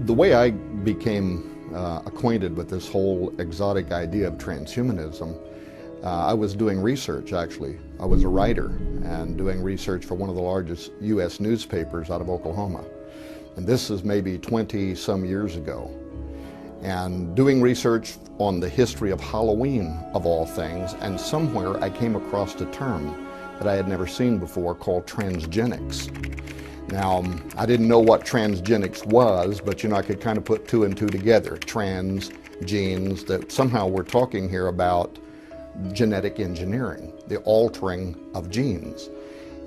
The way I became acquainted with this whole exotic idea of transhumanism, I was doing research actually. I was a writer and doing research for one of the largest U.S. newspapers out of Oklahoma. And this is maybe 20 some years ago. And doing research on the history of Halloween, of all things, and somewhere I came across a term that I had never seen before called transgenics. Now, I didn't know what transgenics was, but I could kind of put two and two together. Trans, genes, that somehow we're talking here about genetic engineering, the altering of genes.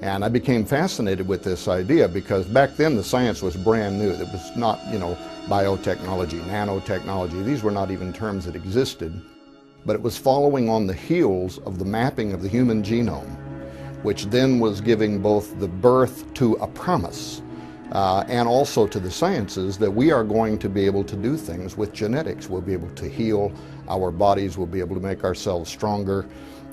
And I became fascinated with this idea because back then the science was brand new. It was not, biotechnology, nanotechnology. These were not even terms that existed. But it was following on the heels of the mapping of the human genome, which then was giving both the birth to a promise and also to the sciences that we are going to be able to do things with genetics. We'll be able to heal our bodies, we'll be able to make ourselves stronger.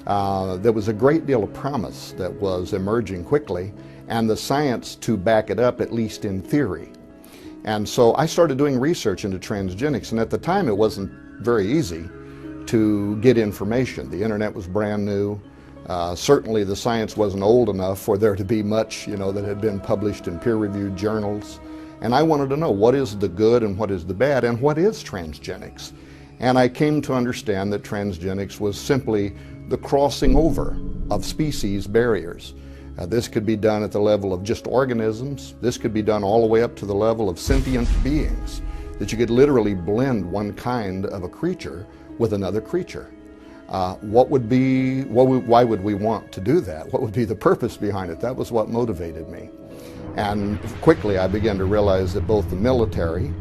There was a great deal of promise that was emerging quickly, and the science to back it up, at least in theory. And so I started doing research into transgenics, and at the time it wasn't very easy to get information. The internet was brand new. Certainly the science wasn't old enough for there to be much, that had been published in peer-reviewed journals. And I wanted to know what is the good and what is the bad and what is transgenics. And I came to understand that transgenics was simply the crossing over of species barriers. This could be done at the level of just organisms. This could be done all the way up to the level of sentient beings, that you could literally blend one kind of a creature with another creature. Why would we want to do that? What would be the purpose behind it? That was what motivated me. And quickly I began to realize that both the military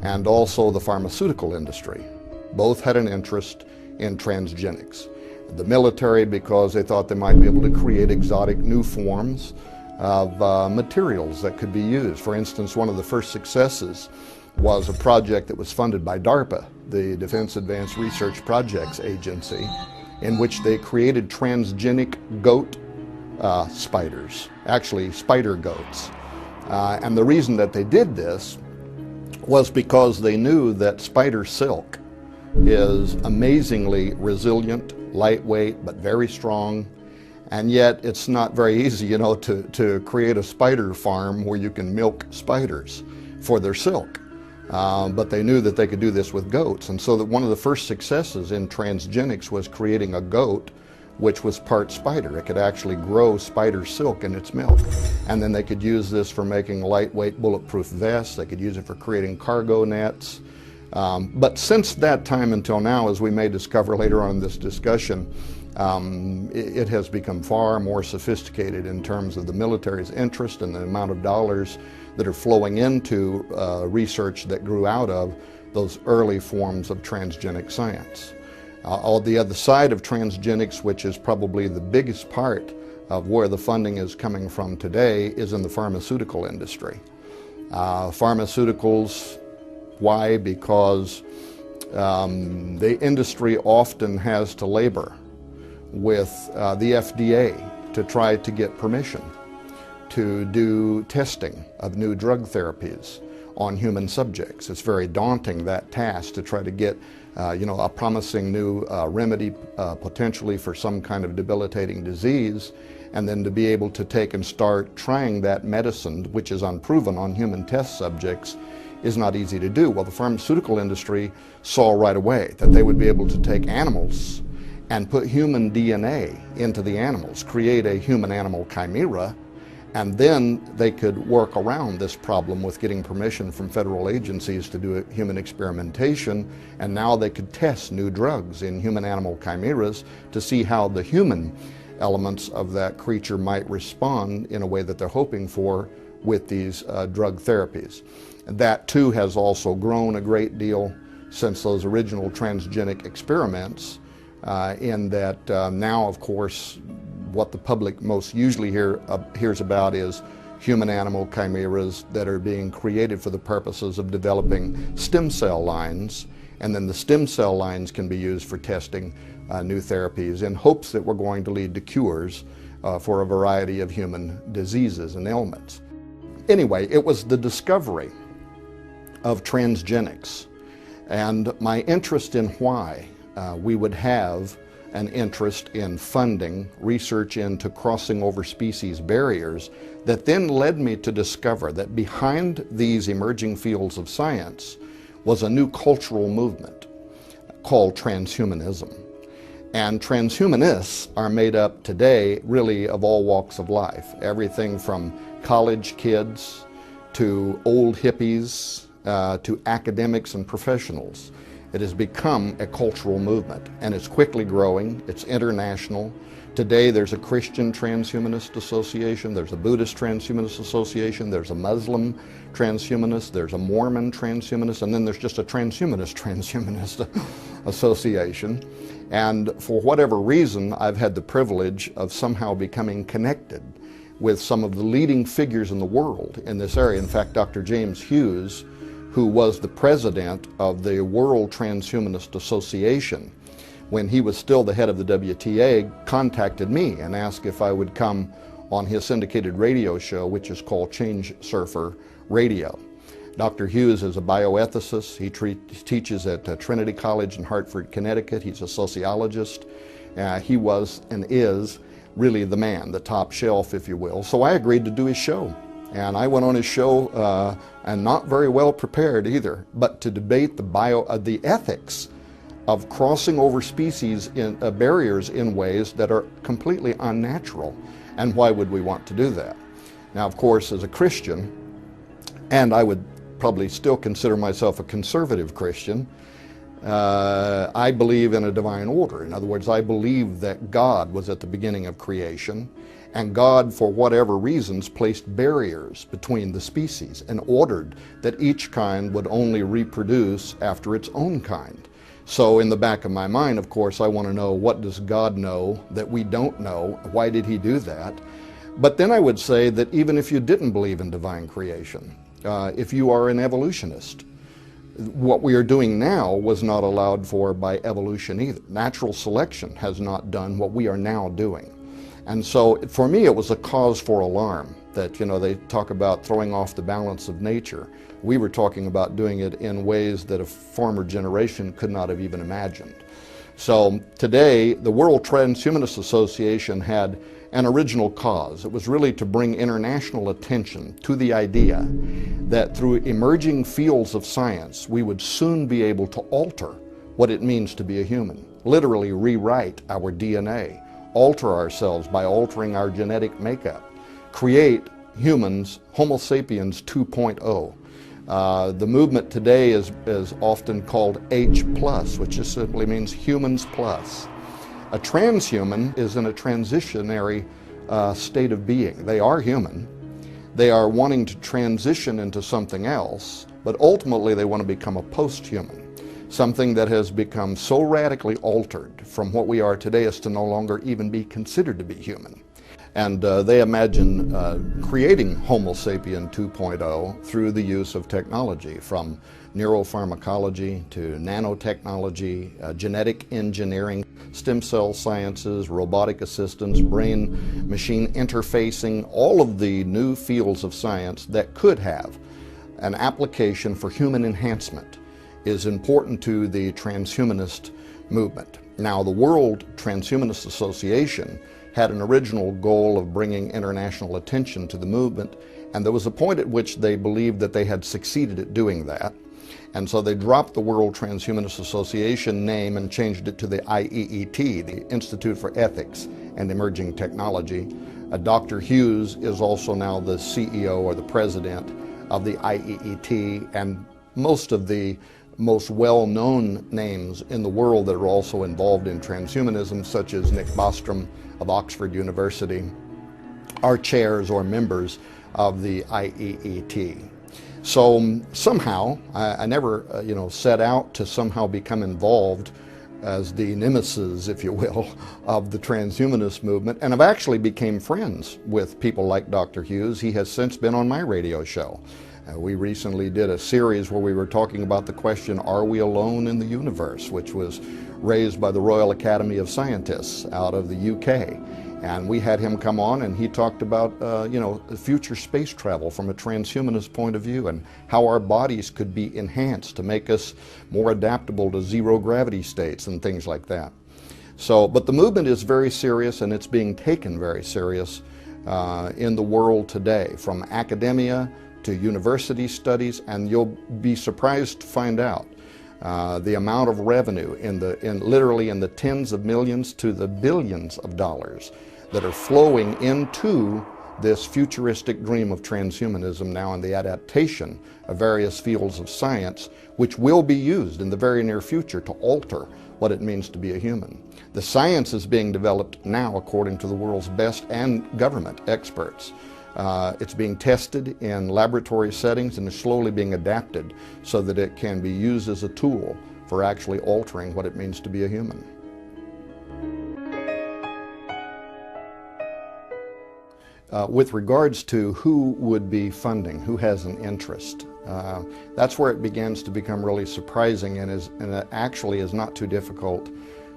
and also the pharmaceutical industry both had an interest in transgenics. The military because they thought they might be able to create exotic new forms of materials that could be used. For instance, one of the first successes was a project that was funded by DARPA, the Defense Advanced Research Projects Agency, in which they created transgenic goat spiders, actually spider goats. And the reason that they did this was because they knew that spider silk is amazingly resilient, lightweight, but very strong. And yet it's not very easy, to create a spider farm where you can milk spiders for their silk. But they knew that they could do this with goats. And so that one of the first successes in transgenics was creating a goat which was part spider. It could actually grow spider silk in its milk. And then they could use this for making lightweight bulletproof vests. They could use it for creating cargo nets. But since that time until now, as we may discover later on in this discussion, it has become far more sophisticated in terms of the military's interest and the amount of dollars that are flowing into research that grew out of those early forms of transgenic science. On the other side of transgenics, which is probably the biggest part of where the funding is coming from today, is in the pharmaceutical industry. Pharmaceuticals, why? Because the industry often has to labor with the FDA to try to get permission to do testing of new drug therapies on human subjects. It's very daunting, that task, to try to get a promising new remedy potentially for some kind of debilitating disease, and then to be able to take and start trying that medicine, which is unproven on human test subjects, is not easy to do. Well, the pharmaceutical industry saw right away that they would be able to take animals and put human DNA into the animals, create a human-animal chimera, and then they could work around this problem with getting permission from federal agencies to do human experimentation, and now they could test new drugs in human-animal chimeras to see how the human elements of that creature might respond in a way that they're hoping for with these drug therapies. That too has also grown a great deal since those original transgenic experiments, in that now, of course, what the public most usually hears about is human-animal chimeras that are being created for the purposes of developing stem cell lines, and then the stem cell lines can be used for testing new therapies in hopes that we're going to lead to cures for a variety of human diseases and ailments. Anyway, it was the discovery of transgenics. And my interest in why we would have an interest in funding research into crossing over species barriers that then led me to discover that behind these emerging fields of science was a new cultural movement called transhumanism. And transhumanists are made up today really of all walks of life, everything from college kids to old hippies to academics and professionals. It has become a cultural movement, and it's quickly growing. It's international. Today there's a Christian Transhumanist Association, there's a Buddhist Transhumanist Association, there's a Muslim Transhumanist, there's a Mormon Transhumanist, and then there's just a Transhumanist Association. And for whatever reason, I've had the privilege of somehow becoming connected with some of the leading figures in the world in this area. In fact, Dr. James Hughes, who was the president of the World Transhumanist Association, when he was still the head of the WTA, contacted me and asked if I would come on his syndicated radio show, which is called Change Surfer Radio. Dr. Hughes is a bioethicist. He teaches at Trinity College in Hartford, Connecticut. He's a sociologist. He was and is really the man, the top shelf, if you will. So I agreed to do his show. And I went on his show, and not very well prepared either, but to debate the ethics of crossing over species in barriers in ways that are completely unnatural. And why would we want to do that? Now, of course, as a Christian, and I would probably still consider myself a conservative Christian, I believe in a divine order. In other words, I believe that God was at the beginning of creation, and God, for whatever reasons, placed barriers between the species and ordered that each kind would only reproduce after its own kind. So in the back of my mind, of course, I want to know, what does God know that we don't know? Why did he do that? But then I would say that even if you didn't believe in divine creation, if you are an evolutionist, what we are doing now was not allowed for by evolution either. Natural selection has not done what we are now doing. And so for me, it was a cause for alarm that, you know, they talk about throwing off the balance of nature. We were talking about doing it in ways that a former generation could not have even imagined. So today, the World Transhumanist Association had an original cause. It was really to bring international attention to the idea that through emerging fields of science, we would soon be able to alter what it means to be a human, literally rewrite our DNA, alter ourselves by altering our genetic makeup, create humans, Homo sapiens 2.0. The movement today is often called H+, which just simply means humans plus. A transhuman is in a transitionary state of being. They are human. They are wanting to transition into something else, but ultimately they want to become a post-human, something that has become so radically altered from what we are today as to no longer even be considered to be human. And they imagine creating Homo sapien 2.0 through the use of technology, from neuropharmacology to nanotechnology, genetic engineering, stem cell sciences, robotic assistance, brain-machine interfacing, all of the new fields of science that could have an application for human enhancement is important to the transhumanist movement. Now, the World Transhumanist Association had an original goal of bringing international attention to the movement, and there was a point at which they believed that they had succeeded at doing that. And so they dropped the World Transhumanist Association name and changed it to the IEET, the Institute for Ethics and Emerging Technology. Dr. Hughes is also now the CEO or the president of the IEET, and most of the most well-known names in the world that are also involved in transhumanism, such as Nick Bostrom of Oxford University, are chairs or members of the IEET. So somehow, I never set out to somehow become involved as the nemesis, if you will, of the transhumanist movement, and I've actually became friends with people like Dr. Hughes. He has since been on my radio show. We recently did a series where we were talking about the question, are we alone in the universe, which was raised by the Royal Academy of Scientists out of the UK. And we had him come on, and he talked about, future space travel from a transhumanist point of view, and how our bodies could be enhanced to make us more adaptable to zero gravity states and things like that. So, but the movement is very serious, and it's being taken very serious in the world today, from academia to university studies, and you'll be surprised to find out the amount of revenue literally in the tens of millions to the billions of dollars that are flowing into this futuristic dream of transhumanism now, and the adaptation of various fields of science, which will be used in the very near future to alter what it means to be a human. The science is being developed now according to the world's best and government experts. It's being tested in laboratory settings and is slowly being adapted so that it can be used as a tool for actually altering what it means to be a human. With regards to who would be funding, who has an interest, that's where it begins to become really surprising, and it actually is not too difficult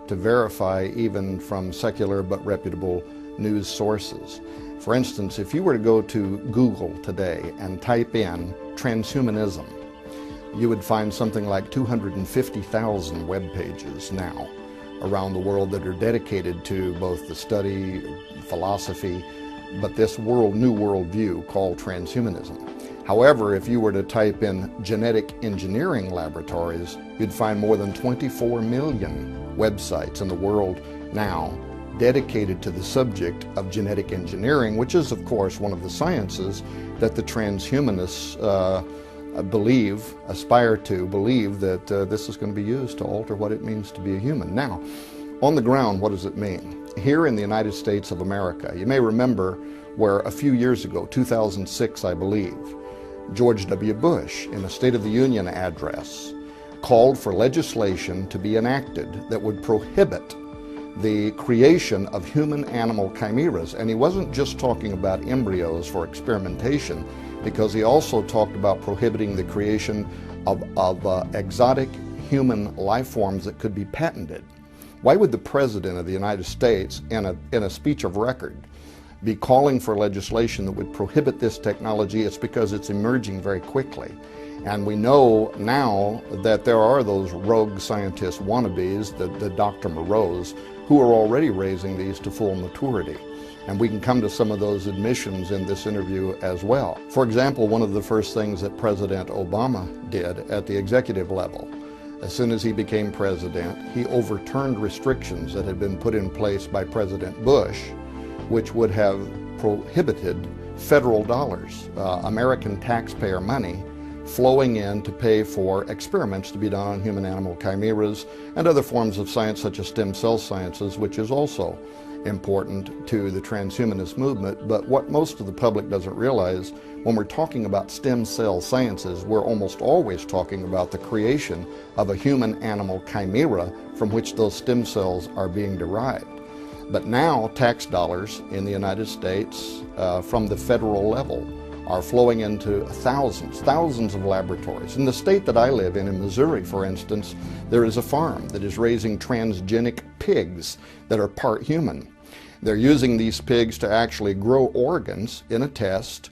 to verify even from secular but reputable news sources. For instance, if you were to go to Google today and type in transhumanism, you would find something like 250,000 web pages now around the world that are dedicated to both the study, philosophy, but this new worldview called transhumanism. However, if you were to type in genetic engineering laboratories, you'd find more than 24 million websites in the world now dedicated to the subject of genetic engineering, which is, of course, one of the sciences that the transhumanists aspire to believe that this is going to be used to alter what it means to be a human. Now, on the ground, what does it mean? Here in the United States of America, you may remember where a few years ago, 2006, I believe, George W. Bush, in a State of the Union address, called for legislation to be enacted that would prohibit the creation of human-animal chimeras. And he wasn't just talking about embryos for experimentation, because he also talked about prohibiting the creation of exotic human life forms that could be patented. Why would the President of the United States, in a speech of record, be calling for legislation that would prohibit this technology? It's because it's emerging very quickly. And we know now that there are those rogue scientist wannabes, the Dr. Moreaus, who are already raising these to full maturity. And we can come to some of those admissions in this interview as well. For example, one of the first things that President Obama did at the executive level, as soon as he became president, he overturned restrictions that had been put in place by President Bush, which would have prohibited federal dollars, American taxpayer money, flowing in to pay for experiments to be done on human-animal chimeras and other forms of science such as stem cell sciences, which is also important to the transhumanist movement. But what most of the public doesn't realize, when we're talking about stem cell sciences, we're almost always talking about the creation of a human-animal chimera from which those stem cells are being derived. But now tax dollars in the United States from the federal level are flowing into thousands of laboratories. In the state that I live in Missouri, for instance, there is a farm that is raising transgenic pigs that are part human. They're using these pigs to actually grow organs in a test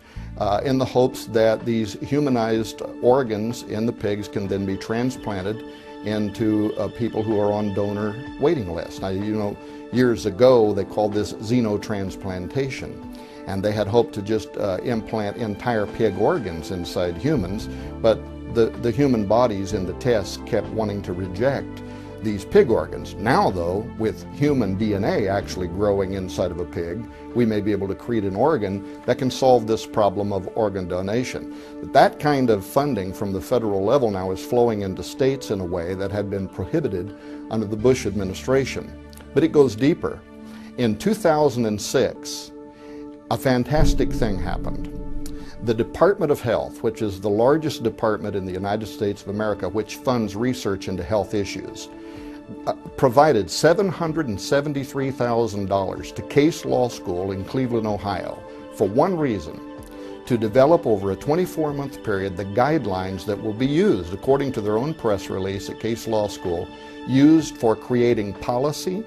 in the hopes that these humanized organs in the pigs can then be transplanted into people who are on donor waiting lists. Now, you know, years ago they called this xenotransplantation, and they had hoped to just implant entire pig organs inside humans, but the human bodies in the tests kept wanting to reject these pig organs. Now, though, with human DNA actually growing inside of a pig, we may be able to create an organ that can solve this problem of organ donation. But that kind of funding from the federal level now is flowing into states in a way that had been prohibited under the Bush administration. But it goes deeper. In 2006, a fantastic thing happened. The Department of Health, which is the largest department in the United States of America which funds research into health issues, provided $773,000 to Case Law School in Cleveland, Ohio, for one reason: to develop over a 24-month period the guidelines that will be used, according to their own press release at Case Law School, used for creating policy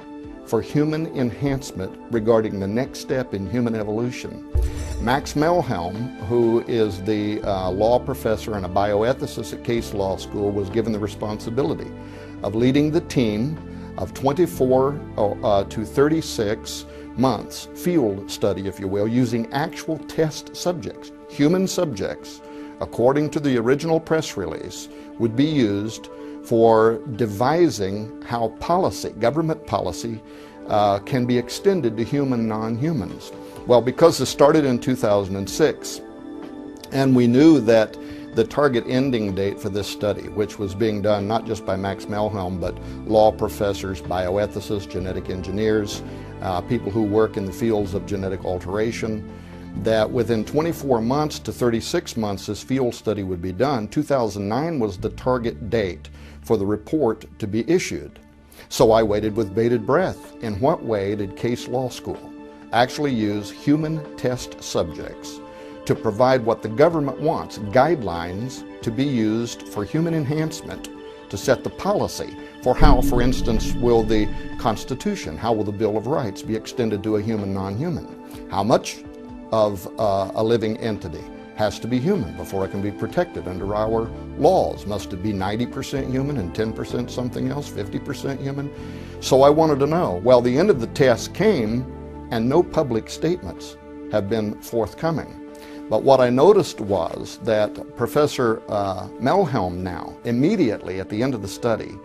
for human enhancement regarding the next step in human evolution. Max Melhelm, who is the law professor and a bioethicist at Case Law School, was given the responsibility of leading the team of 24 to 36 months field study, if you will, using actual test subjects. Human subjects, according to the original press release, would be used for devising how policy, government policy, can be extended to human non-humans. Well, because this started in 2006, and we knew that the target ending date for this study, which was being done not just by Max Melhelm, but law professors, bioethicists, genetic engineers, people who work in the fields of genetic alteration, that within 24 months to 36 months this field study would be done. 2009 was the target date for the report to be issued. So I waited with bated breath. In what way did Case Law School actually use human test subjects to provide what the government wants, guidelines to be used for human enhancement, to set the policy for how, for instance, will the Constitution, how will the Bill of Rights be extended to a human non-human? How much of a living entity has to be human before it can be protected under our laws? Must it be 90% human and 10% something else, 50% human? So I wanted to know. Well, the end of the test came and no public statements have been forthcoming. But what I noticed was that Professor Melhelm now, immediately at the end of the study,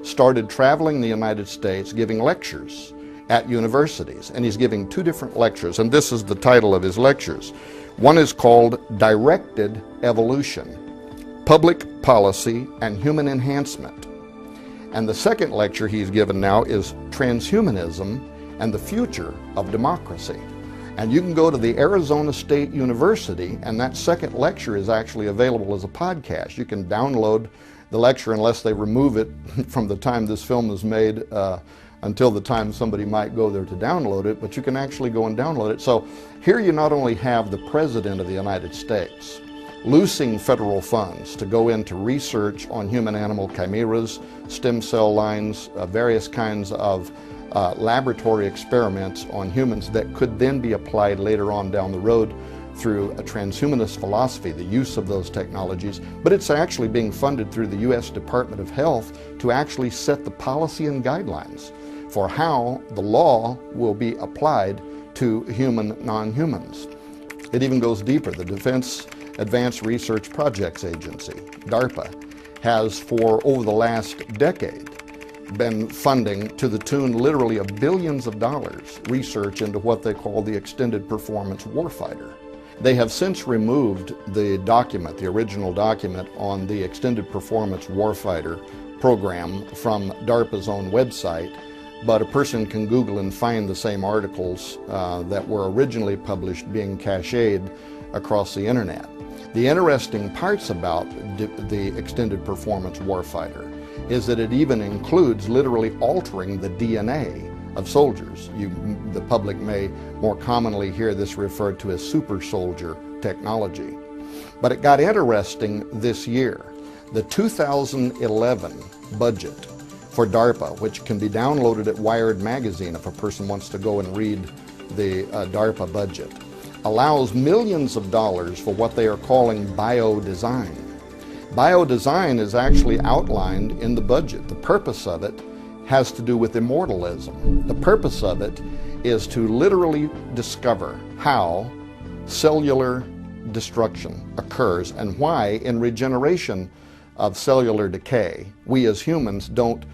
started traveling the United States giving lectures at universities. And he's giving two different lectures, and this is the title of his lectures. One is called Directed Evolution, Public Policy and Human Enhancement. And the second lecture he's given now is Transhumanism and the Future of Democracy. And you can go to the Arizona State University, and that second lecture is actually available as a podcast. You can download the lecture, unless they remove it from the time this film is made until the time somebody might go there to download it, but you can actually go and download it. So here you not only have the President of the United States loosing federal funds to go into research on human-animal chimeras, stem cell lines, various kinds of laboratory experiments on humans that could then be applied later on down the road through a transhumanist philosophy, the use of those technologies, but it's actually being funded through the U.S. Department of Health to actually set the policy and guidelines for how the law will be applied to human non-humans. It even goes deeper. The Defense Advanced Research Projects Agency, DARPA, has for over the last decade been funding, to the tune literally of billions of dollars, research into what they call the Extended Performance Warfighter. They have since removed the document, the original document on the Extended Performance Warfighter program from DARPA's own website, but a person can Google and find the same articles that were originally published being cached across the internet. The interesting parts about the Extended Performance Warfighter is that it even includes literally altering the DNA of soldiers. The public may more commonly hear this referred to as super soldier technology. But it got interesting this year. The 2011 budget for DARPA, which can be downloaded at Wired magazine if a person wants to go and read the DARPA budget, allows millions of dollars for what they are calling biodesign. Biodesign is actually outlined in the budget. The purpose of it has to do with immortalism. The purpose of it is to literally discover how cellular destruction occurs and why, in regeneration of cellular decay, we as humans don't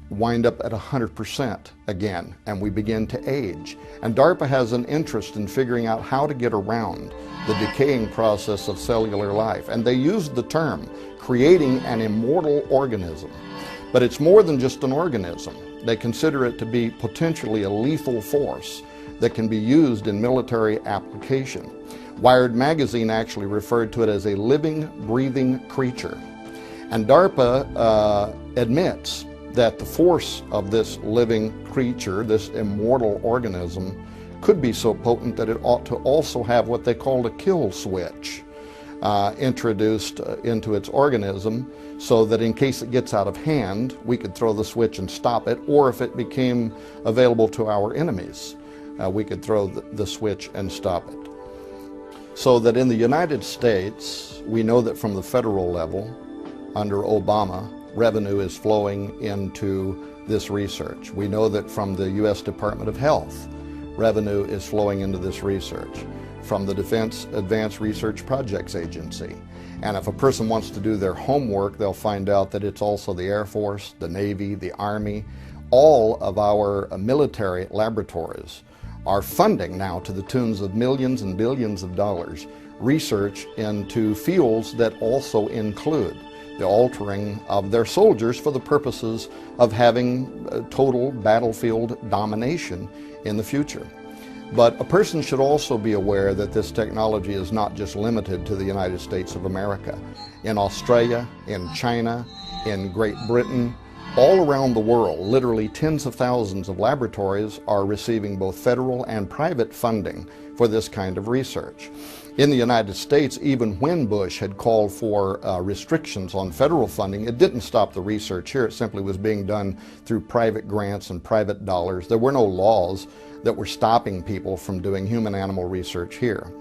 wind up at 100% again, and we begin to age. And DARPA has an interest in figuring out how to get around the decaying process of cellular life. And they used the term creating an immortal organism. But it's more than just an organism. They consider it to be potentially a lethal force that can be used in military application. Wired magazine actually referred to it as a living, breathing creature. And DARPA admits that the force of this living creature, this immortal organism, could be so potent that it ought to also have what they called a kill switch. introduced into its organism so that in case it gets out of hand, we could throw the switch and stop it, or if it became available to our enemies, we could throw the switch and stop it. So that in the United States, we know that from the federal level, under Obama, revenue is flowing into this research. We know that from the U.S. Department of Health, revenue is flowing into this research. From the Defense Advanced Research Projects Agency. And if a person wants to do their homework, they'll find out that it's also the Air Force, the Navy, the Army. All of our military laboratories are funding now, to the tunes of millions and billions of dollars, research into fields that also include the altering of their soldiers for the purposes of having total battlefield domination in the future. But a person should also be aware that this technology is not just limited to the United States of America. In Australia, in China, in Great Britain, all around the world, literally tens of thousands of laboratories are receiving both federal and private funding for this kind of research. In the United States, even when Bush had called for restrictions on federal funding, it didn't stop the research here. It simply was being done through private grants and private dollars. There were no laws that were stopping people from doing human-animal research here.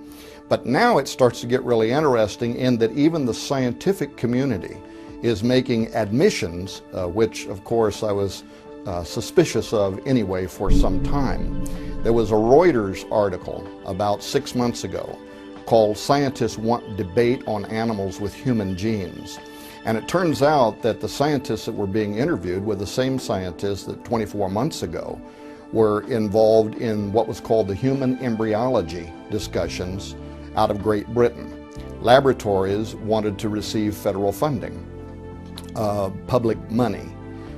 But now it starts to get really interesting in that even the scientific community is making admissions, which of course I was suspicious of anyway for some time. There was a Reuters article about 6 months ago called "Scientists Want Debate on Animals with Human Genes." And it turns out that the scientists that were being interviewed were the same scientists that 24 months ago were involved in what was called the human embryology discussions out of Great Britain. Laboratories wanted to receive federal funding, public money,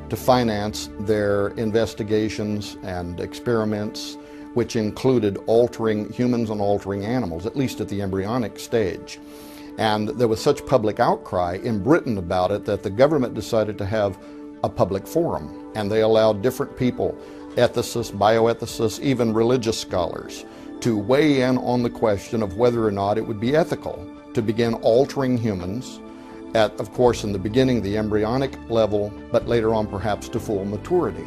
to finance their investigations and experiments, which included altering humans and altering animals, at least at the embryonic stage. And there was such public outcry in Britain about it that the government decided to have a public forum, and they allowed different people, ethicists, bioethicists, even religious scholars, to weigh in on the question of whether or not it would be ethical to begin altering humans at, of course, in the beginning, the embryonic level, but later on perhaps to full maturity.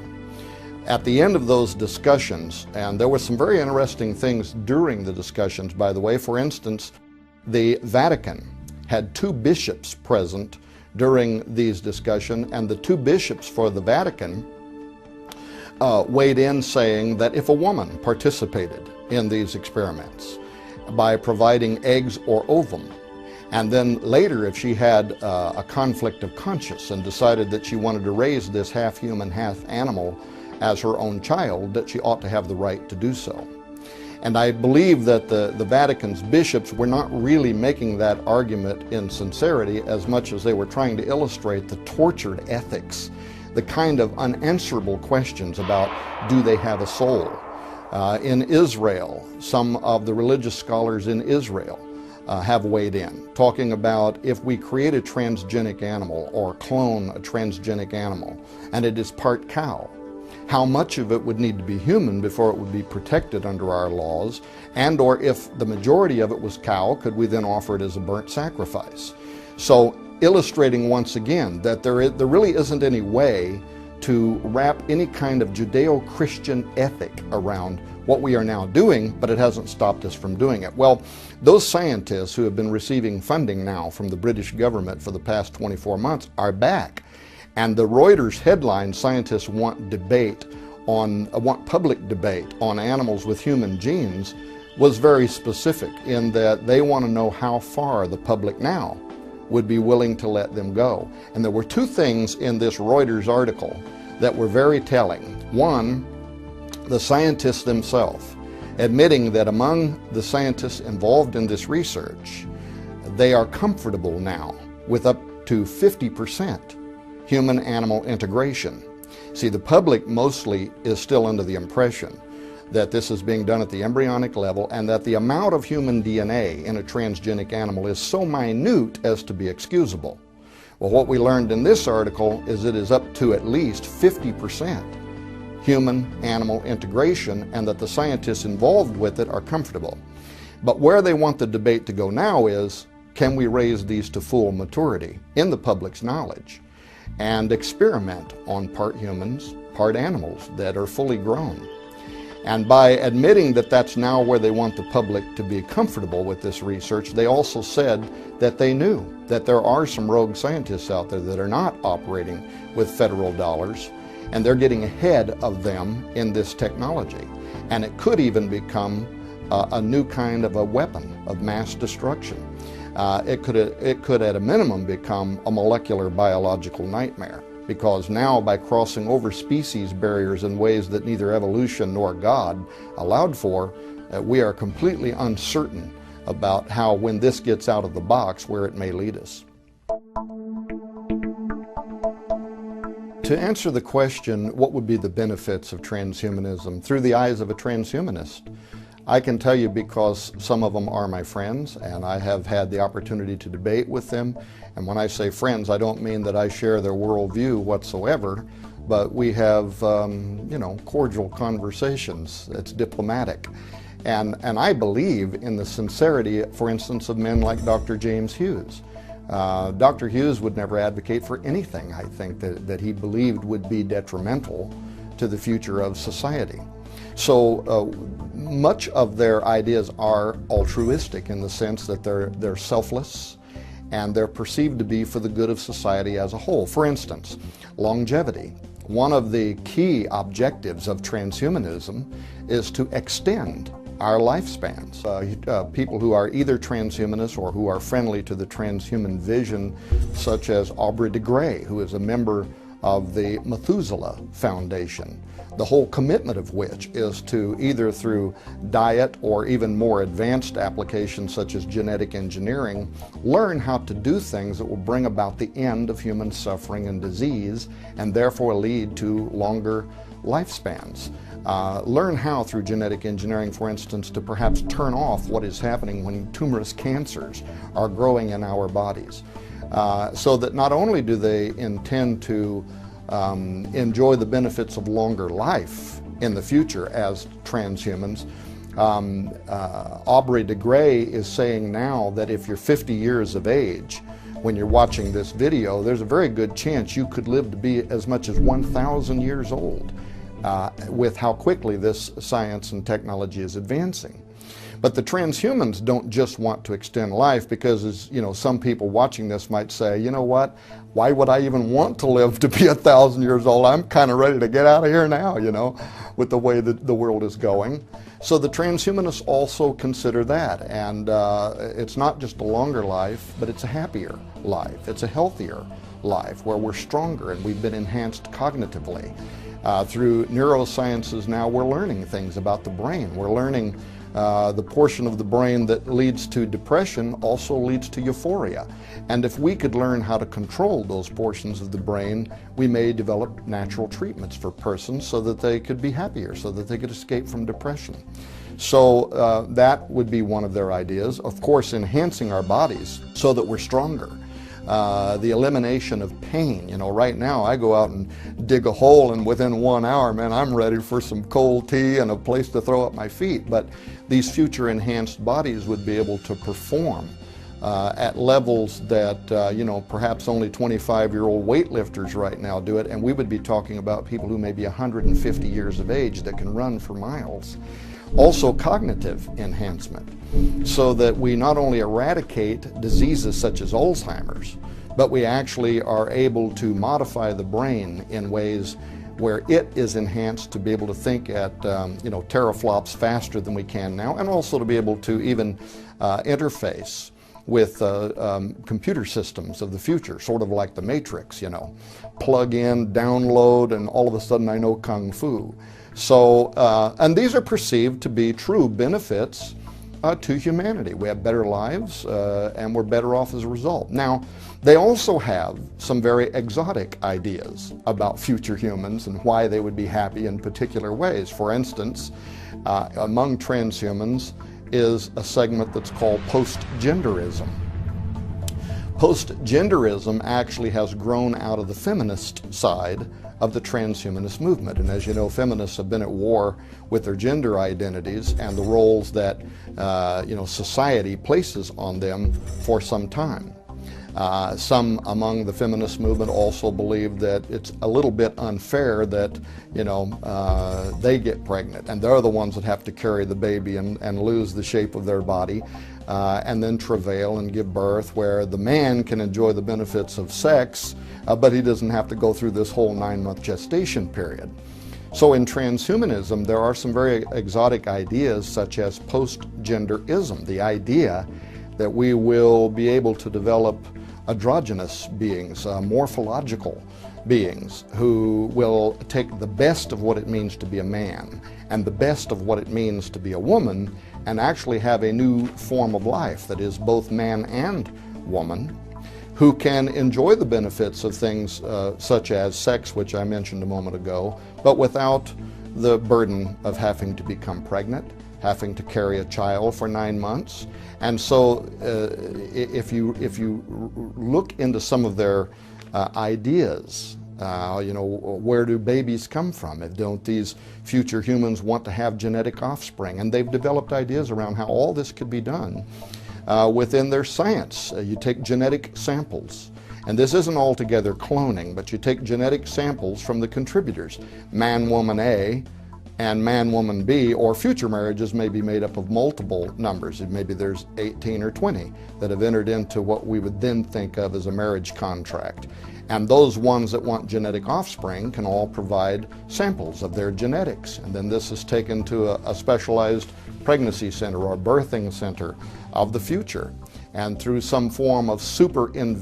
At the end of those discussions, and there were some very interesting things during the discussions, by the way. For instance, the Vatican had 2 bishops present during these discussions, and the 2 bishops for the Vatican weighed in saying that if a woman participated in these experiments by providing eggs or ovum, and then later if she had a conflict of conscience and decided that she wanted to raise this half human, half animal as her own child, that she ought to have the right to do so. And I believe that the Vatican's bishops were not really making that argument in sincerity as much as they were trying to illustrate the tortured ethics, the kind of unanswerable questions about, do they have a soul? In Israel, some of the religious scholars in Israel have weighed in, talking about if we create a transgenic animal or clone a transgenic animal and it is part cow, how much of it would need to be human before it would be protected under our laws, and or if the majority of it was cow, could we then offer it as a burnt sacrifice? So illustrating once again that there really isn't any way to wrap any kind of Judeo-Christian ethic around what we are now doing, but it hasn't stopped us from doing it. Well, those scientists who have been receiving funding now from the British government for the past 24 months are back. And the Reuters headline, "Scientists want public debate on animals with human genes," was very specific in that they want to know how far the public now would be willing to let them go. And there were 2 things in this Reuters article that were very telling. One, the scientists themselves admitting that among the scientists involved in this research, they are comfortable now with up to 50% human-animal integration. See, the public mostly is still under the impression that this is being done at the embryonic level and that the amount of human DNA in a transgenic animal is so minute as to be excusable. Well, what we learned in this article is it is up to at least 50% human-animal integration, and that the scientists involved with it are comfortable. But where they want the debate to go now is, can we raise these to full maturity in the public's knowledge and experiment on part humans, part animals that are fully grown? And by admitting that that's now where they want the public to be comfortable with this research, they also said that they knew that there are some rogue scientists out there that are not operating with federal dollars, and they're getting ahead of them in this technology. And it could even become a new kind of a weapon of mass destruction. It could at a minimum become a molecular biological nightmare, because now by crossing over species barriers in ways that neither evolution nor God allowed for, we are completely uncertain about how, when this gets out of the box, where it may lead us. To answer the question, what would be the benefits of transhumanism through the eyes of a transhumanist, I can tell you, because some of them are my friends and I have had the opportunity to debate with them. And when I say friends, I don't mean that I share their worldview whatsoever, but we have, cordial conversations. It's diplomatic. And I believe in the sincerity, for instance, of men like Dr. James Hughes. Dr. Hughes would never advocate for anything, I think, that he believed would be detrimental to the future of society. So much of their ideas are altruistic in the sense that they're selfless and they're perceived to be for the good of society as a whole. For instance, longevity. One of the key objectives of transhumanism is to extend our lifespans. People who are either transhumanists or who are friendly to the transhuman vision, such as Aubrey de Grey, who is a member of the Methuselah Foundation, the whole commitment of which is to, either through diet or even more advanced applications such as genetic engineering, learn how to do things that will bring about the end of human suffering and disease and therefore lead to longer lifespans. Learn how, through genetic engineering, for instance, to perhaps turn off what is happening when tumorous cancers are growing in our bodies. So that not only do they intend to enjoy the benefits of longer life in the future as transhumans, Aubrey de Grey is saying now that if you're 50 years of age when you're watching this video, there's a very good chance you could live to be as much as 1,000 years old with how quickly this science and technology is advancing. But the transhumans don't just want to extend life, because, as you know, some people watching this might say, you know what, why would I even want to live to be 1,000 years old? I'm kind of ready to get out of here now, you know, with the way that the world is going. So the transhumanists also consider that, and it's not just a longer life, but it's a happier life. It's a healthier life where we're stronger and we've been enhanced cognitively. Through neurosciences now, we're learning things about the brain. We're learning the portion of the brain that leads to depression also leads to euphoria. And if we could learn how to control those portions of the brain, we may develop natural treatments for persons so that they could be happier, so that they could escape from depression. So that would be one of their ideas. Of course, enhancing our bodies so that we're stronger. The elimination of pain. You know, right now I go out and dig a hole, and within 1 hour, man, I'm ready for some cold tea and a place to throw up my feet. But these future enhanced bodies would be able to perform at levels that, perhaps only 25-year-old weightlifters right now do it, and we would be talking about people who may be 150 years of age that can run for miles. Also, cognitive enhancement, so that we not only eradicate diseases such as Alzheimer's, but we actually are able to modify the brain in ways where it is enhanced to be able to think at teraflops faster than we can now, and also to be able to even interface with computer systems of the future, sort of like the Matrix, you know, plug in, download, and all of a sudden I know Kung Fu. So, and these are perceived to be true benefits to humanity. We have better lives and we're better off as a result. Now, they also have some very exotic ideas about future humans and why they would be happy in particular ways. For instance, among transhumans is a segment that's called post-genderism. Post-genderism actually has grown out of the feminist side of the transhumanist movement. And as you know, feminists have been at war with their gender identities and the roles that society places on them for some time. Some among the feminist movement also believe that it's a little bit unfair that, they get pregnant and they're the ones that have to carry the baby and lose the shape of their body and then travail and give birth, where the man can enjoy the benefits of sex, but he doesn't have to go through this whole 9-month gestation period. So in transhumanism, there are some very exotic ideas such as post-genderism, the idea that we will be able to develop androgynous beings, morphological beings, who will take the best of what it means to be a man and the best of what it means to be a woman and actually have a new form of life that is both man and woman, who can enjoy the benefits of things such as sex, which I mentioned a moment ago, but without the burden of having to become pregnant, having to carry a child for 9 months. And so if you look into some of their ideas, where do babies come from? Don't these future humans want to have genetic offspring? And they've developed ideas around how all this could be done within their science. You take genetic samples, and this isn't altogether cloning, but you take genetic samples from the contributors, man, woman A, and man, woman B, or future marriages may be made up of multiple numbers. Maybe there's 18 or 20 that have entered into what we would then think of as a marriage contract. And those ones that want genetic offspring can all provide samples of their genetics. And then this is taken to a specialized pregnancy center or birthing center of the future. And through some form of super in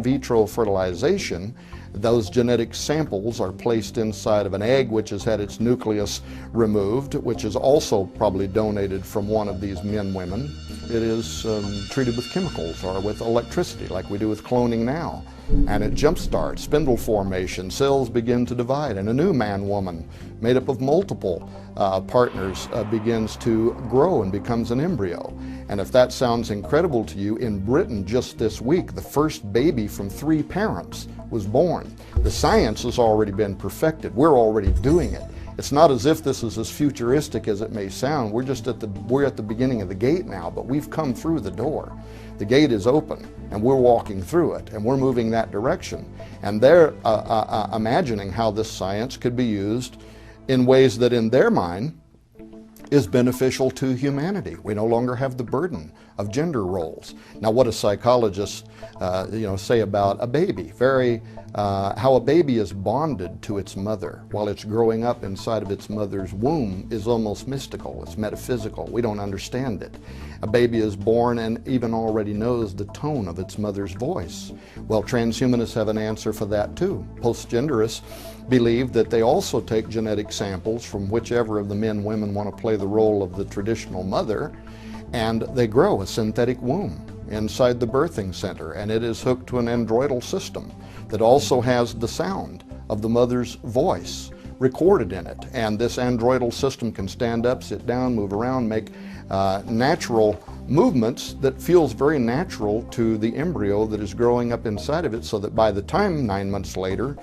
vitro fertilization, those genetic samples are placed inside of an egg which has had its nucleus removed, which is also probably donated from one of these women. It is treated with chemicals or with electricity like we do with cloning now. And it jumpstarts spindle formation, cells begin to divide, and a new man-woman made up of multiple partners begins to grow and becomes an embryo. And if that sounds incredible to you, in Britain just this week, the first baby from 3 parents was born. The science has already been perfected. We're already doing it. It's not as if this is as futuristic as it may sound. We're at the beginning of the gate now, but we've come through the door. The gate is open, and we're walking through it, and we're moving that direction. And they're imagining how this science could be used in ways that, in their mind, is beneficial to humanity. We no longer have the burden of gender roles. Now, what do psychologists say about a baby? How a baby is bonded to its mother while it's growing up inside of its mother's womb is almost mystical. It's metaphysical. We don't understand it. A baby is born and even already knows the tone of its mother's voice. Well, transhumanists have an answer for that too. Postgenderists believe that they also take genetic samples from whichever of the men and women want to play the role of the traditional mother, and they grow a synthetic womb inside the birthing center, and it is hooked to an androidal system that also has the sound of the mother's voice recorded in it. And this androidal system can stand up, sit down, move around, make natural movements that feels very natural to the embryo that is growing up inside of it, so that by the time 9 months later,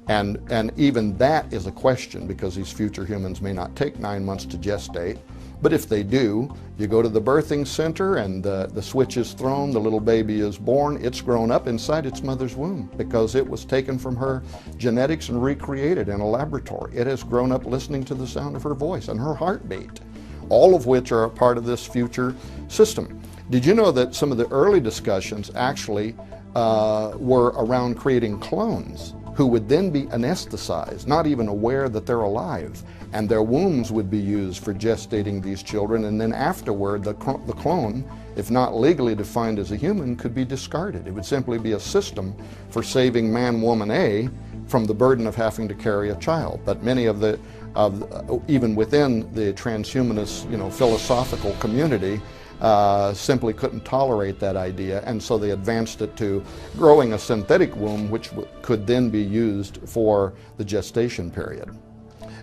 and even that is a question, because these future humans may not take 9 months to gestate, but if they do, you go to the birthing center and the switch is thrown, the little baby is born, it's grown up inside its mother's womb because it was taken from her genetics and recreated in a laboratory. It has grown up listening to the sound of her voice and her heartbeat, all of which are a part of this future system. Did you know that some of the early discussions actually were around creating clones who would then be anesthetized, not even aware that they're alive, and their wombs would be used for gestating these children, and then afterward the clone, if not legally defined as a human, could be discarded. It would simply be a system for saving man, woman A from the burden of having to carry a child. But many of even within the transhumanist, philosophical community, simply couldn't tolerate that idea, and so they advanced it to growing a synthetic womb which could then be used for the gestation period.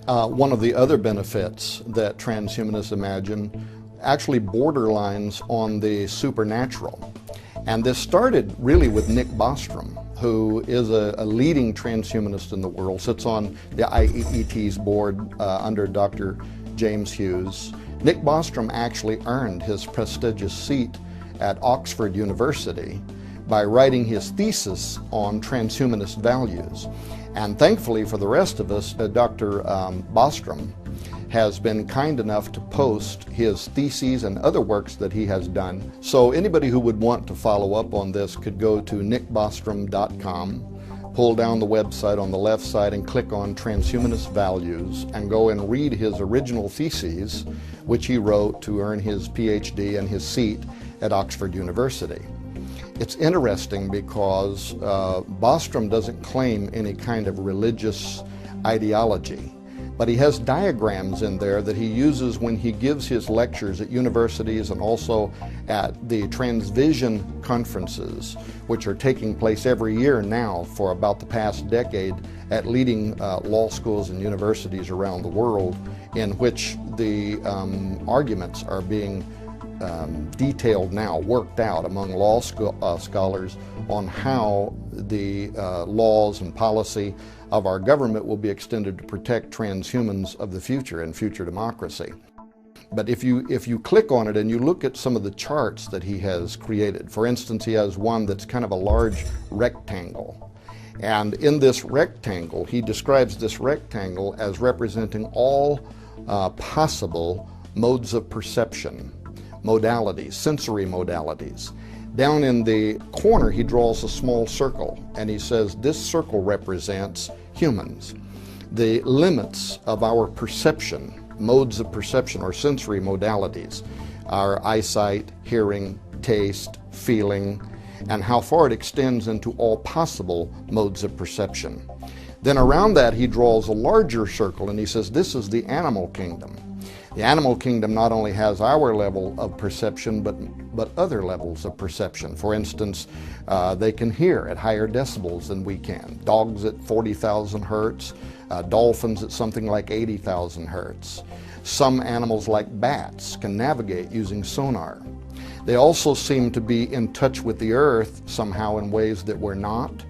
One of the other benefits that transhumanists imagine actually borderlines on the supernatural. And this started really with Nick Bostrom, who is a leading transhumanist in the world, sits on the IEET's board under Dr. James Hughes. Nick Bostrom actually earned his prestigious seat at Oxford University by writing his thesis on transhumanist values. And thankfully for the rest of us, Dr. Bostrom has been kind enough to post his theses and other works that he has done. So anybody who would want to follow up on this could go to nickbostrom.com, pull down the website on the left side and click on Transhumanist Values and go and read his original theses, which he wrote to earn his PhD and his seat at Oxford University. It's interesting because Bostrom doesn't claim any kind of religious ideology, but he has diagrams in there that he uses when he gives his lectures at universities and also at the Transvision conferences, which are taking place every year now for about the past decade at leading law schools and universities around the world, in which the arguments are being detailed now, worked out among law scholars on how the laws and policy of our government will be extended to protect transhumans of the future and future democracy. But if you click on it and you look at some of the charts that he has created, for instance, he has one that's kind of a large rectangle. And in this rectangle, he describes this rectangle as representing all possible modes of perception, modalities, sensory modalities. Down in the corner, he draws a small circle, and he says this circle represents humans. The limits of our perception, modes of perception or sensory modalities, our eyesight, hearing, taste, feeling, and how far it extends into all possible modes of perception. Then around that, he draws a larger circle, and he says this is the animal kingdom. The animal kingdom not only has our level of perception, but other levels of perception. For instance, they can hear at higher decibels than we can. Dogs at 40,000 hertz, dolphins at something like 80,000 hertz. Some animals like bats can navigate using sonar. They also seem to be in touch with the earth somehow in ways that we're not.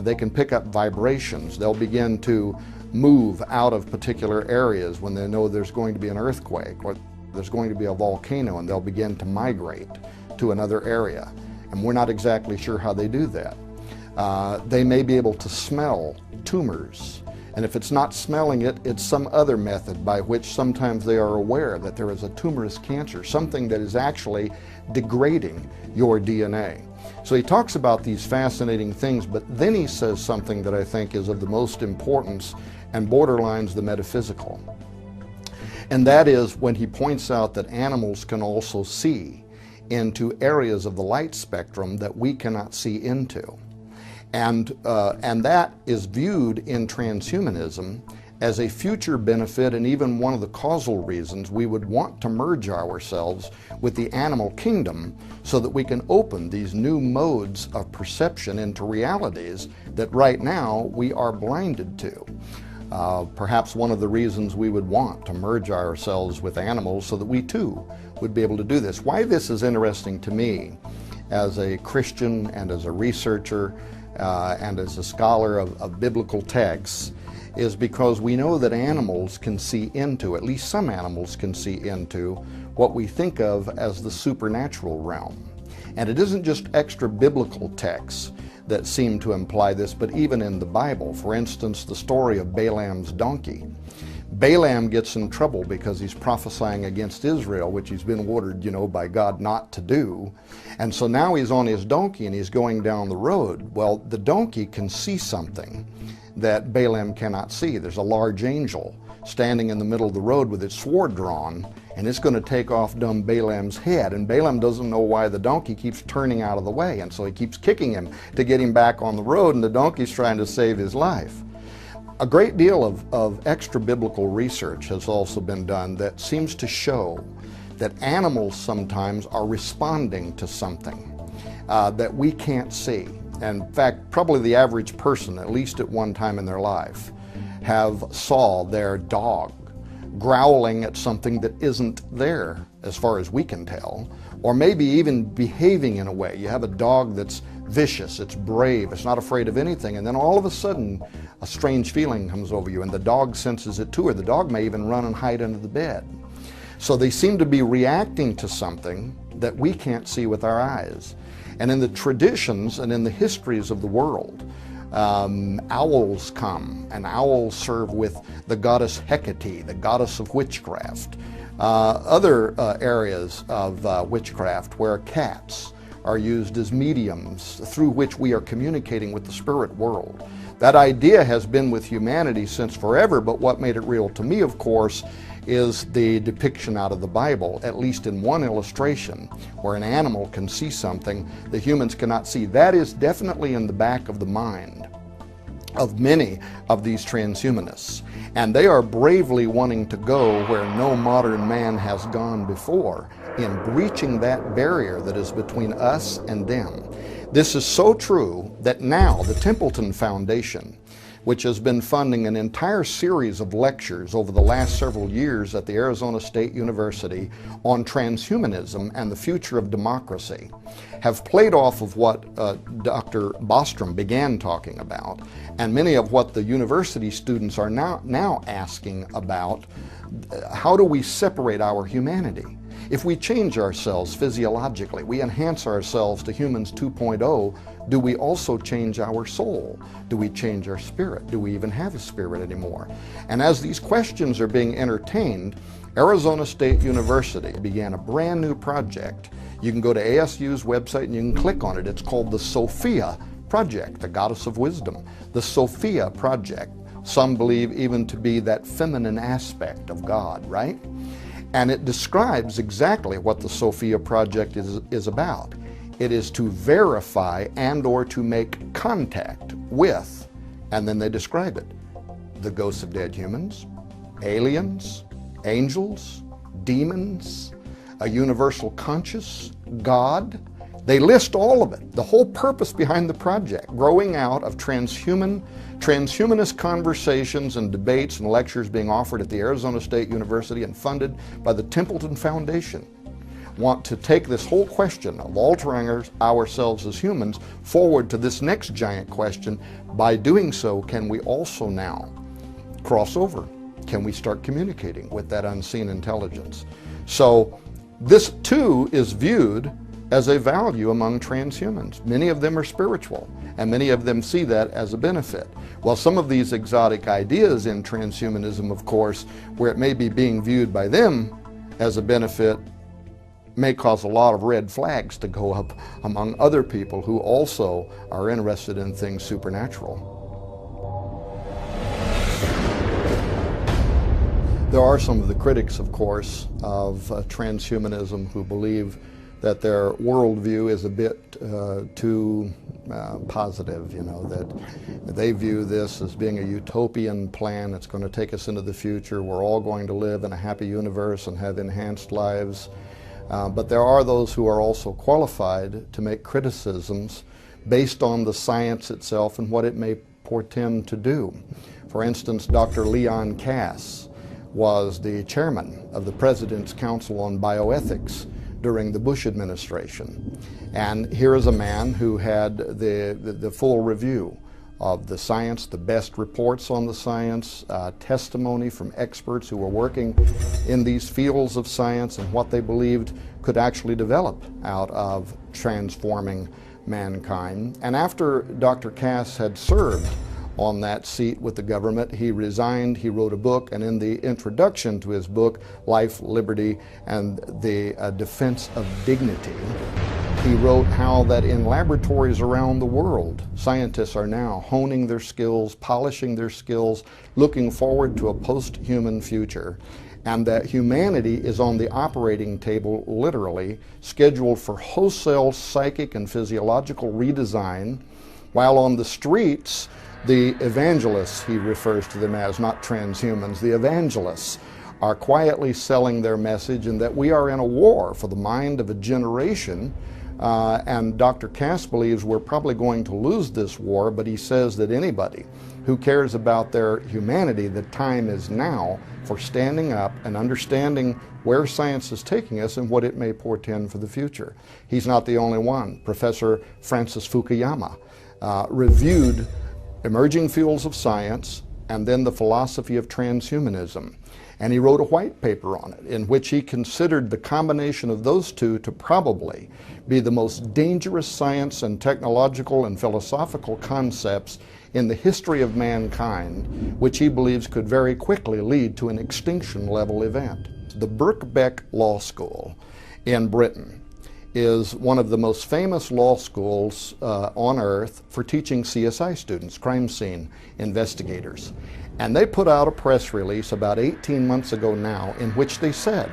They can pick up vibrations. They'll begin to move out of particular areas when they know there's going to be an earthquake or there's going to be a volcano, and they'll begin to migrate to another area. And we're not exactly sure how they do that. They may be able to smell tumors. And if it's not smelling it, it's some other method by which sometimes they are aware that there is a tumorous cancer, something that is actually degrading your DNA. So he talks about these fascinating things, but then he says something that I think is of the most importance and borderlines the metaphysical. And that is when he points out that animals can also see into areas of the light spectrum that we cannot see into. And that is viewed in transhumanism as a future benefit and even one of the causal reasons we would want to merge ourselves with the animal kingdom so that we can open these new modes of perception into realities that right now we are blinded to. Perhaps one of the reasons we would want to merge ourselves with animals so that we too would be able to do this. Why this is interesting to me as a Christian and as a researcher and as a scholar of biblical texts is because we know that animals can see into, at least some animals can see into, what we think of as the supernatural realm. And it isn't just extra biblical texts that seem to imply this, but even in the Bible. For instance, the story of Balaam's donkey. Balaam gets in trouble because he's prophesying against Israel, which he's been ordered, by God not to do. And so now he's on his donkey and he's going down the road. Well, the donkey can see something that Balaam cannot see. There's a large angel standing in the middle of the road with its sword drawn, and it's going to take off dumb Balaam's head. And Balaam doesn't know why the donkey keeps turning out of the way, and so he keeps kicking him to get him back on the road, and the donkey's trying to save his life. A great deal of extra biblical research has also been done that seems to show that animals sometimes are responding to something that we can't see. And in fact, probably the average person, at least at one time in their life, have saw their dog growling at something that isn't there as far as we can tell, or maybe even behaving in a way. You have a dog that's vicious, it's brave, it's not afraid of anything, and then all of a sudden a strange feeling comes over you and the dog senses it too, or the dog may even run and hide under the bed. So they seem to be reacting to something that we can't see with our eyes. And in the traditions and in the histories of the world, owls come, and owls serve with the goddess Hecate, the goddess of witchcraft. Other areas of witchcraft where cats are used as mediums through which we are communicating with the spirit world. That idea has been with humanity since forever, but what made it real to me, of course, is the depiction out of the Bible, at least in one illustration, where an animal can see something the humans cannot see. That is definitely in the back of the mind of many of these transhumanists. And they are bravely wanting to go where no modern man has gone before, in breaching that barrier that is between us and them. This is so true that now the Templeton Foundation, which has been funding an entire series of lectures over the last several years at the Arizona State University on transhumanism and the future of democracy, have played off of what Dr. Bostrom began talking about, and many of what the university students are now asking about. How do we separate our humanity? If we change ourselves physiologically, we enhance ourselves to humans 2.0, do we also change our soul? Do we change our spirit? Do we even have a spirit anymore? And as these questions are being entertained, Arizona State University began a brand new project. You can go to ASU's website and you can click on it. It's called the Sophia Project, the goddess of wisdom. The Sophia Project, some believe even to be that feminine aspect of God, right? And it describes exactly what the Sophia Project is about. It is to verify and or to make contact with, and then they describe it, the ghosts of dead humans, aliens, angels, demons, a universal conscious, God. They list all of it, the whole purpose behind the project, growing out of transhumanist conversations and debates and lectures being offered at the Arizona State University and funded by the Templeton Foundation. Want to take this whole question of altering ourselves as humans forward to this next giant question. By doing so, can we also now cross over? Can we start communicating with that unseen intelligence? So this too is viewed as a value among transhumans. Many of them are spiritual, and many of them see that as a benefit. Well, some of these exotic ideas in transhumanism, of course, where it may be being viewed by them as a benefit, may cause a lot of red flags to go up among other people who also are interested in things supernatural. There are some of the critics, of course, of transhumanism who believe that their worldview is a bit too positive, that they view this as being a utopian plan that's going to take us into the future. We're all going to live in a happy universe and have enhanced lives. But there are those who are also qualified to make criticisms based on the science itself and what it may portend to do. For instance, Dr. Leon Kass was the chairman of the President's Council on Bioethics during the Bush administration. And here is a man who had the full review of the science, the best reports on the science, testimony from experts who were working in these fields of science and what they believed could actually develop out of transforming mankind. And after Dr. Kass had served on that seat with the government, he resigned, he wrote a book, and in the introduction to his book, Life, Liberty, and the Defense of Dignity, he wrote how that in laboratories around the world, scientists are now honing their skills, polishing their skills, looking forward to a post-human future, and that humanity is on the operating table, literally, scheduled for wholesale psychic and physiological redesign, while on the streets, the evangelists, he refers to them as, not transhumans, the evangelists are quietly selling their message, and that we are in a war for the mind of a generation. And Dr. Kass believes we're probably going to lose this war, but he says that anybody who cares about their humanity, the time is now for standing up and understanding where science is taking us and what it may portend for the future. He's not the only one. Professor Francis Fukuyama reviewed emerging fields of science and then the philosophy of transhumanism. And he wrote a white paper on it in which he considered the combination of those two to probably be the most dangerous science and technological and philosophical concepts in the history of mankind, which he believes could very quickly lead to an extinction level event. The Birkbeck Law School in Britain is one of the most famous law schools on earth for teaching CSI students, crime scene investigators. And they put out a press release about 18 months ago now in which they said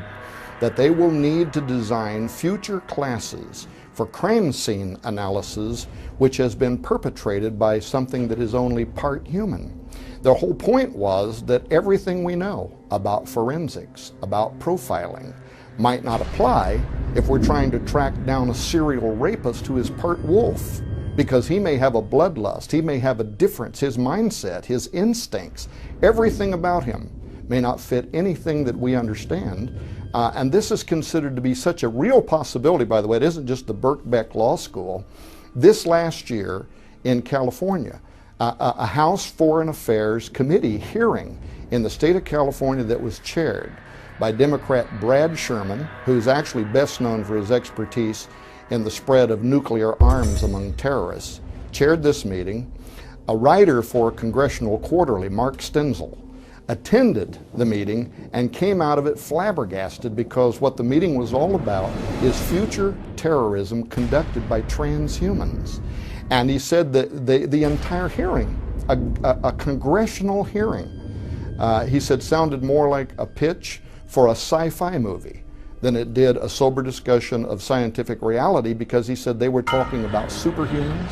that they will need to design future classes for crime scene analysis which has been perpetrated by something that is only part human. Their whole point was that everything we know about forensics, about profiling, might not apply if we're trying to track down a serial rapist who is part wolf, because he may have a bloodlust, he may have a difference, his mindset, his instincts, everything about him may not fit anything that we understand. And this is considered to be such a real possibility, by the way. It isn't just the Birkbeck Law School. This last year in California, a House Foreign Affairs Committee hearing in the state of California that was chaired by Democrat Brad Sherman, who's actually best known for his expertise in the spread of nuclear arms among terrorists, chaired this meeting. A writer for Congressional Quarterly, Mark Stenzel, attended the meeting and came out of it flabbergasted, because what the meeting was all about is future terrorism conducted by transhumans. And he said that the entire hearing, a congressional hearing, he said sounded more like a pitch for a sci-fi movie than it did a sober discussion of scientific reality, because he said they were talking about superhumans,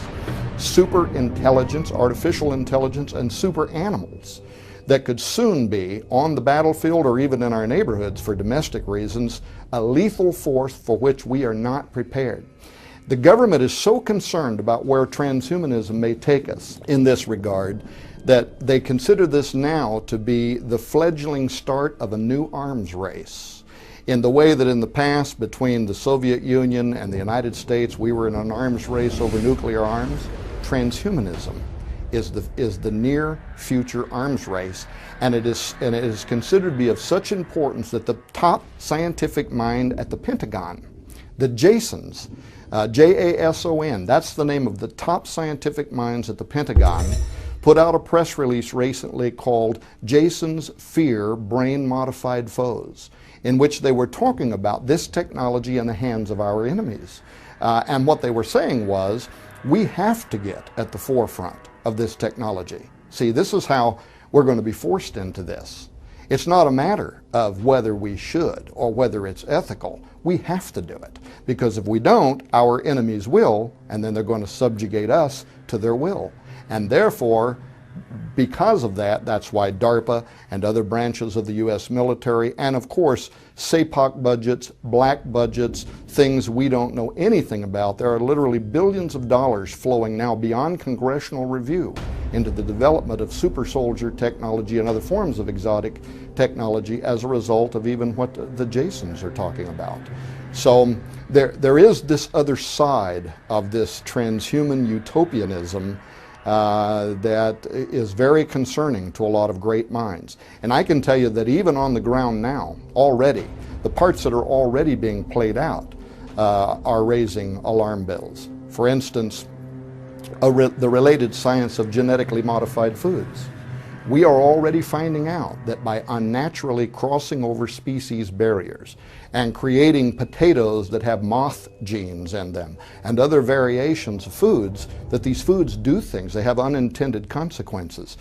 super intelligence, artificial intelligence, and super animals that could soon be on the battlefield or even in our neighborhoods for domestic reasons, a lethal force for which we are not prepared. The government is so concerned about where transhumanism may take us in this regard that they consider this now to be the fledgling start of a new arms race. In the way that in the past between the Soviet Union and the United States we were in an arms race over nuclear arms, transhumanism is the near future arms race, and it is considered to be of such importance that the top scientific mind at the Pentagon, the Jasons, J-A-S-O-N, that's the name of the top scientific minds at the Pentagon, put out a press release recently called Jasons Fear Brain-Modified Foes, in which they were talking about this technology in the hands of our enemies. And what they were saying was, we have to get at the forefront of this technology. See, this is how we're going to be forced into this. It's not a matter of whether we should or whether it's ethical. We have to do it, because if we don't, our enemies will, and then they're going to subjugate us to their will. And therefore, because of that, that's why DARPA and other branches of the U.S. military, and of course, SAPOC budgets, black budgets, things we don't know anything about. There are literally billions of dollars flowing now beyond congressional review into the development of super soldier technology and other forms of exotic technology as a result of even what the Jasons are talking about. So there is this other side of this transhuman utopianism that is very concerning to a lot of great minds. And I can tell you that even on the ground now, already, the parts that are already being played out are raising alarm bells. For instance, the related science of genetically modified foods. We are already finding out that by unnaturally crossing over species barriers and creating potatoes that have moth genes in them and other variations of foods, that these foods do things. They have unintended consequences.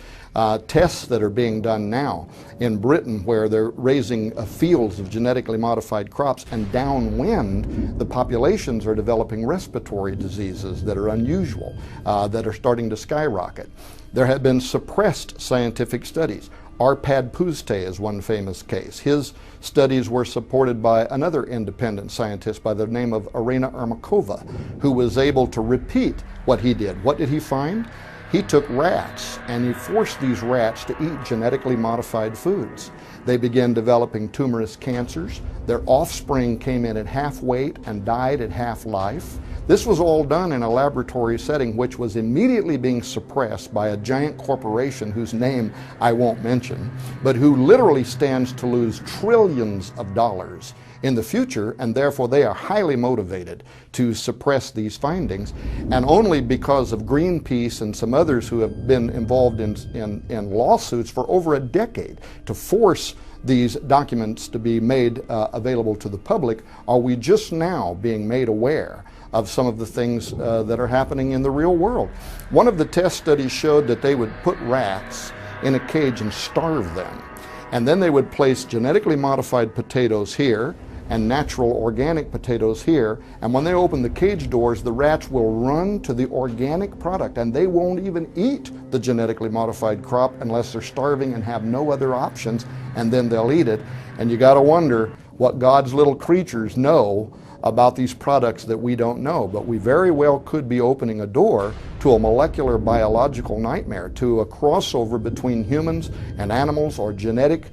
Tests that are being done now in Britain where they're raising fields of genetically modified crops, and downwind the populations are developing respiratory diseases that are unusual, that are starting to skyrocket. There have been suppressed scientific studies. Arpad Pusztai is one famous case. His studies were supported by another independent scientist by the name of Irina Ermakova, who was able to repeat what he did. What did he find? He took rats and he forced these rats to eat genetically modified foods. They began developing tumorous cancers. Their offspring came in at half weight and died at half life. This was all done in a laboratory setting which was immediately being suppressed by a giant corporation whose name I won't mention, but who literally stands to lose trillions of dollars in the future, and therefore they are highly motivated to suppress these findings. And only because of Greenpeace and some others who have been involved in lawsuits for over a decade to force these documents to be made available to the public are we just now being made aware of some of the things that are happening in the real world. One of the test studies showed that they would put rats in a cage and starve them. And then they would place genetically modified potatoes here and natural organic potatoes here. And when they open the cage doors, the rats will run to the organic product and they won't even eat the genetically modified crop unless they're starving and have no other options, and then they'll eat it. And you gotta wonder what God's little creatures know about these products that we don't know, but we very well could be opening a door to a molecular biological nightmare, to a crossover between humans and animals, or genetic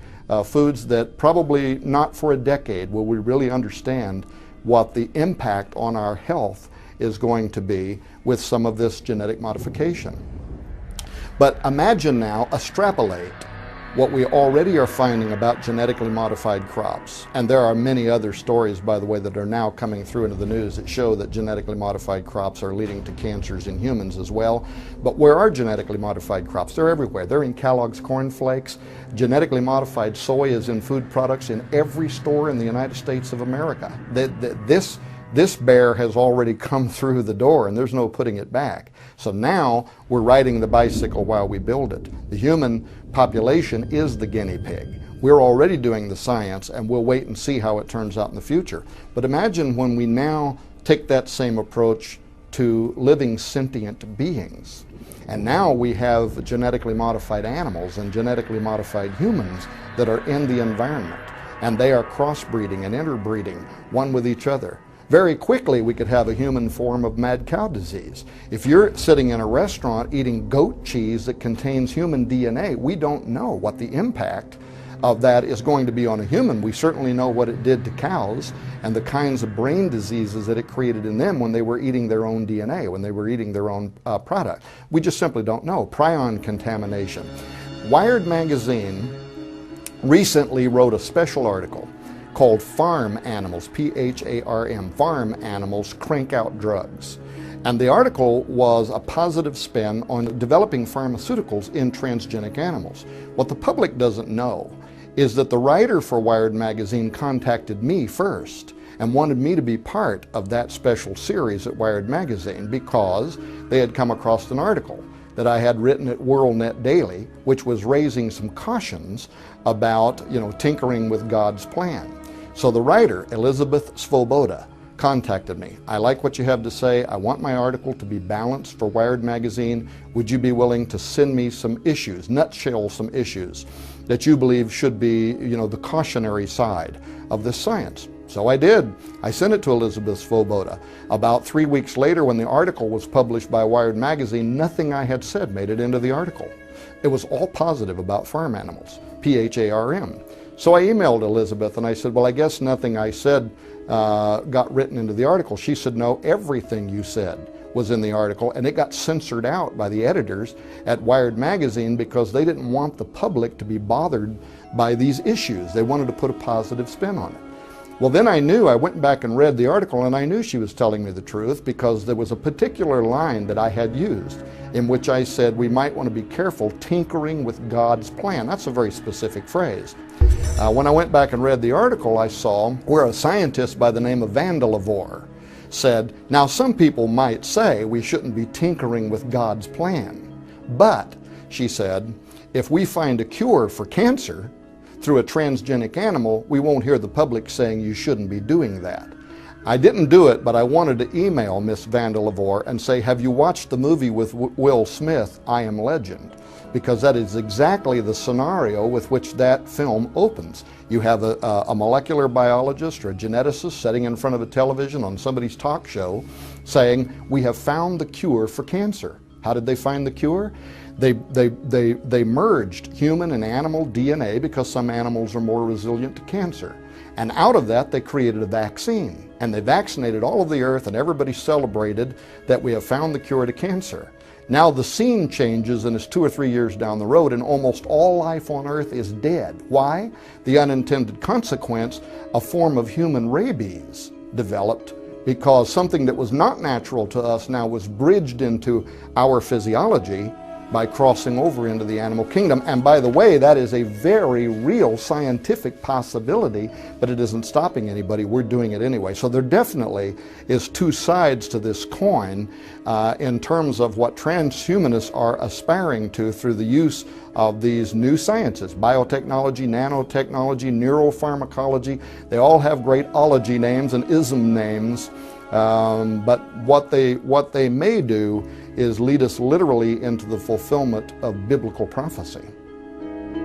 foods that probably not for a decade will we really understand what the impact on our health is going to be with some of this genetic modification. But imagine now, extrapolate what we already are finding about genetically modified crops. And there are many other stories, by the way, that are now coming through into the news that show that genetically modified crops are leading to cancers in humans as well. But where are genetically modified crops? They're everywhere. They're in Kellogg's Corn Flakes. Genetically modified soy is in food products in every store in the United States of America. This bear has already come through the door and there's no putting it back. So now we're riding the bicycle while we build it. The human population is the guinea pig. We're already doing the science and we'll wait and see how it turns out in the future. But imagine when we now take that same approach to living sentient beings. And now we have genetically modified animals and genetically modified humans that are in the environment. And they are crossbreeding and interbreeding one with each other. Very quickly we could have a human form of mad cow disease. If you're sitting in a restaurant eating goat cheese that contains human DNA, we don't know what the impact of that is going to be on a human. We certainly know what it did to cows and the kinds of brain diseases that it created in them when they were eating their own DNA, when they were eating their own product. We just simply don't know. Prion contamination. Wired magazine recently wrote a special article called Farm Animals, P-H-A-R-M, Farm Animals Crank Out Drugs. And the article was a positive spin on developing pharmaceuticals in transgenic animals. What the public doesn't know is that the writer for Wired magazine contacted me first and wanted me to be part of that special series at Wired magazine because they had come across an article that I had written at WorldNet Daily, which was raising some cautions about, tinkering with God's plan. So the writer, Elizabeth Svoboda, contacted me. I like what you have to say. I want my article to be balanced for Wired magazine. Would you be willing to send me some issues, nutshell some issues that you believe should be, the cautionary side of this science? So I did. I sent it to Elizabeth Svoboda. About 3 weeks later, when the article was published by Wired magazine, nothing I had said made it into the article. It was all positive about farm animals, P-H-A-R-M. So I emailed Elizabeth and I said, well, I guess nothing I said got written into the article. She said, no, everything you said was in the article, and it got censored out by the editors at Wired magazine because they didn't want the public to be bothered by these issues. They wanted to put a positive spin on it. Well, then I went back and read the article, and I knew she was telling me the truth because there was a particular line that I had used in which I said we might want to be careful tinkering with God's plan. That's a very specific phrase. When I went back and read the article, I saw where a scientist by the name of Vandelavore said, now some people might say we shouldn't be tinkering with God's plan, but, she said, if we find a cure for cancer through a transgenic animal, we won't hear the public saying you shouldn't be doing that. I didn't do it, but I wanted to email Miss Vandelavore and say, have you watched the movie with Will Smith, I Am Legend? Because that is exactly the scenario with which that film opens. You have a molecular biologist or a geneticist sitting in front of a television on somebody's talk show saying, we have found the cure for cancer. How did they find the cure? They merged human and animal DNA because some animals are more resilient to cancer. And out of that, they created a vaccine. And they vaccinated all of the earth, and everybody celebrated that we have found the cure to cancer. Now the scene changes, and it's 2 or 3 years down the road, and almost all life on earth is dead. Why? The unintended consequence, a form of human rabies developed because something that was not natural to us now was bridged into our physiology by crossing over into the animal kingdom. And by the way, that is a very real scientific possibility, but it isn't stopping anybody. We're doing it anyway. So there definitely is two sides to this coin in terms of what transhumanists are aspiring to through the use of these new sciences: biotechnology, nanotechnology, neuropharmacology. They all have great ology names and ism names. But what they may do is lead us literally into the fulfillment of biblical prophecy.